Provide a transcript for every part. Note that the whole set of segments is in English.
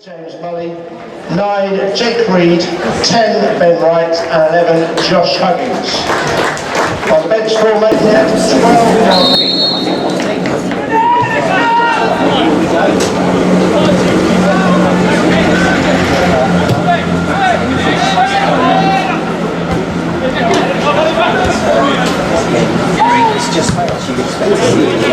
James Mully, 9 Jake Reed, 10 Ben Wright and 11 Josh Huggins. On the bench for Maidenhead, 12 Martin. It's just how much you'd expect to see in the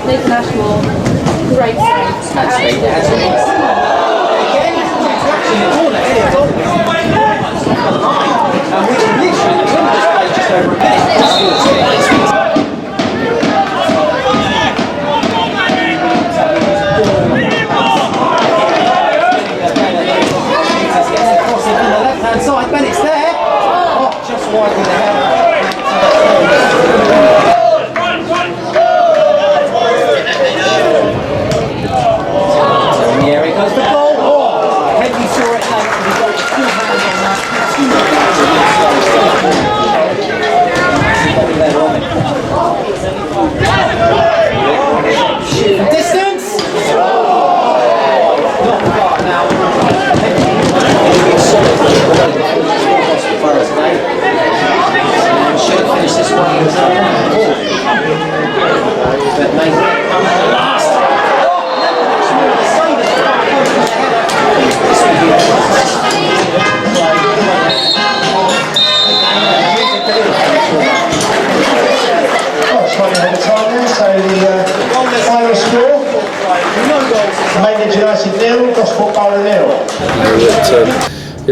International, great Maidenhead 0, Gosport Borough 0.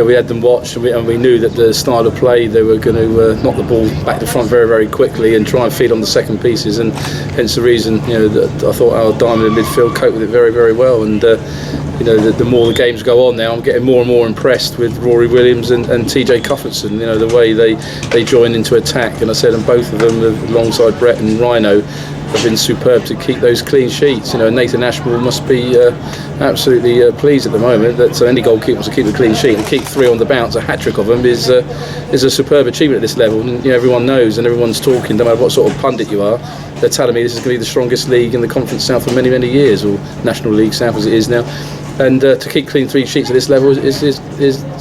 We had them watched and we knew that the style of play they were going to knock the ball back to front very, very quickly and try and feed on the second pieces, and hence the reason that I thought our diamond in midfield coped with it very, very well. And the more the games go on now, I'm getting more and more impressed with Rory Williams and TJ Cuthbertson. The way they join into attack, and I said, and both of them alongside Brett and Rhino have been superb to keep those clean sheets. Nathan Ashmore must be absolutely pleased at the moment that any goalkeeper wants to keep a clean sheet and keep 3 on the bounce. A hat-trick of them is a superb achievement at this level. And everyone knows and everyone's talking, no matter what sort of pundit you are, they're telling me this is going to be the strongest league in the Conference South for many, many years, or National League South as it is now. And to keep clean 3 sheets at this level is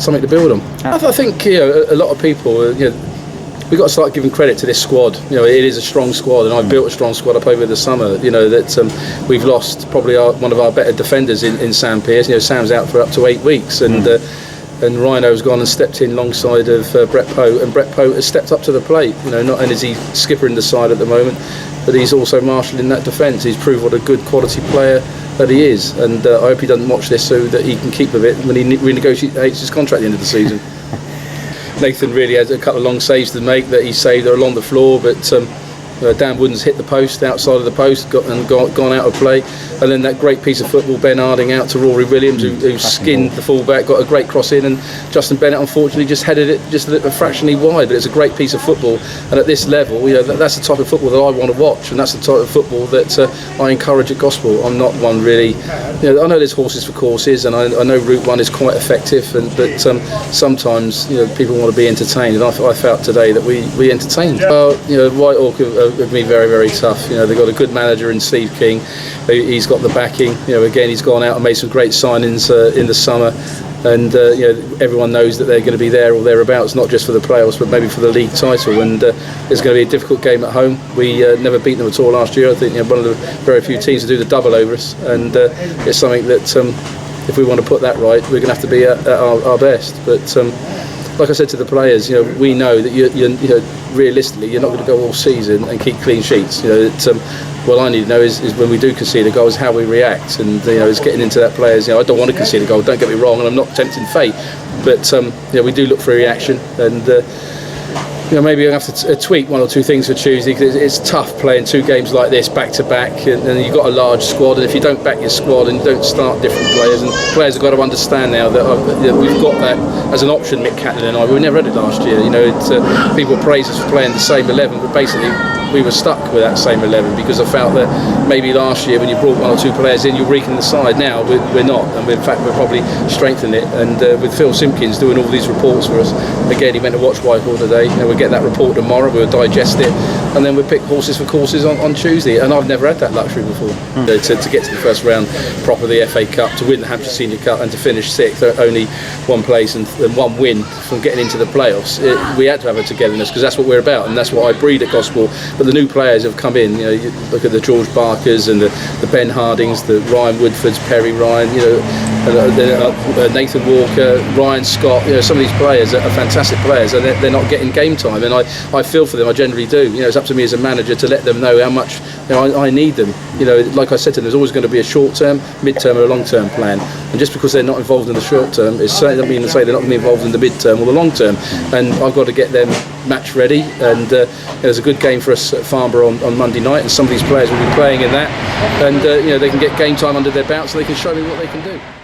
something to build on. I think a lot of people we've got to start giving credit to this squad. It is a strong squad, and I've built a strong squad up over the summer. That we've lost probably one of our better defenders in Sam Pearce. Sam's out for up to 8 weeks, and Rhino's gone and stepped in alongside of Brett Poe, and Brett Poe has stepped up to the plate. Not only is he skippering the side at the moment, but he's also marshalling that defence. He's proved what a good quality player that he is, and I hope he doesn't watch this so that he can keep with it when he renegotiates his contract at the end of the season. Nathan really has a couple of long saves to make that he saved. They're along the floor, but Dan Wooden's hit the post, outside of the post, gone out of play. And then that great piece of football, Ben Harding out to Rory Williams, who skinned the fullback, got a great cross in, and Justin Bennett unfortunately just headed it just a fractionally wide. But it's a great piece of football, and at this level, that's the type of football that I want to watch, and that's the type of football that I encourage at Gosport. I'm not one really. I know there's horses for courses, and I know Route 1 is quite effective, but sometimes people want to be entertained, and I felt today that we entertained. Whitehawk have been very, very tough. They've got a good manager in Steve King. He's got the backing. Again, he's gone out and made some great signings in the summer, and everyone knows that they're going to be there or thereabouts, not just for the playoffs but maybe for the league title. And it's going to be a difficult game at home. We never beat them at all last year. I think one of the very few teams to do the double over us, and it's something that if we want to put that right, we're going to have to be at our best. But like I said to the players, we know that realistically you're not going to go all season and keep clean sheets. What I need to know is when we do concede a goal is how we react, and it's getting into that players. I don't want to concede a goal, don't get me wrong, and I'm not tempting fate, but we do look for a reaction, and maybe I have to tweak 1 or 2 things for Tuesday, because it's tough playing 2 games like this back to back, and you've got a large squad, and if you don't back your squad and you don't start different players, and players have got to understand now that we've got that as an option. Mick Catlin and I, we never had it last year. People praise us for playing the same 11, but basically we were stuck with that same 11 because I felt that maybe last year when you brought 1 or 2 players in, you're weakening the side. Now we're not, and in fact we're probably strengthening it. And with Phil Simpkins doing all these reports for us, again he went to watch Whitehall today, and we'll get that report tomorrow. We'll digest it, and then we'll pick horses for courses on Tuesday. And I've never had that luxury before. To get to the first round proper of the FA Cup, to win the Hampshire Senior Cup, and to finish 6th, only 1 place and 1 win from getting into the playoffs. We had to have a togetherness because that's what we're about, and that's what I breed at Gosport. But the new players have come in. You know, you look at the George Barkers and the Ben Hardings, the Ryan Woodfords, Perry Ryan. You know, Nathan Walker, Ryan Scott. You know, some of these players are fantastic players, and they're not getting game time. And I feel for them. I generally do. You know, it's up to me as a manager to let them know how much I need them. You know, like I said to them, there's always going to be a short-term, mid-term, or a long-term plan. And just because they're not involved in the short-term, it certainly doesn't mean to say they're not going to be involved in the mid-term or the long-term. And I've got to get them match ready. And there's a good game for us at Farnborough on Monday night, and some of these players will be playing in that. And you know, they can get game time under their belt, so they can show me what they can do.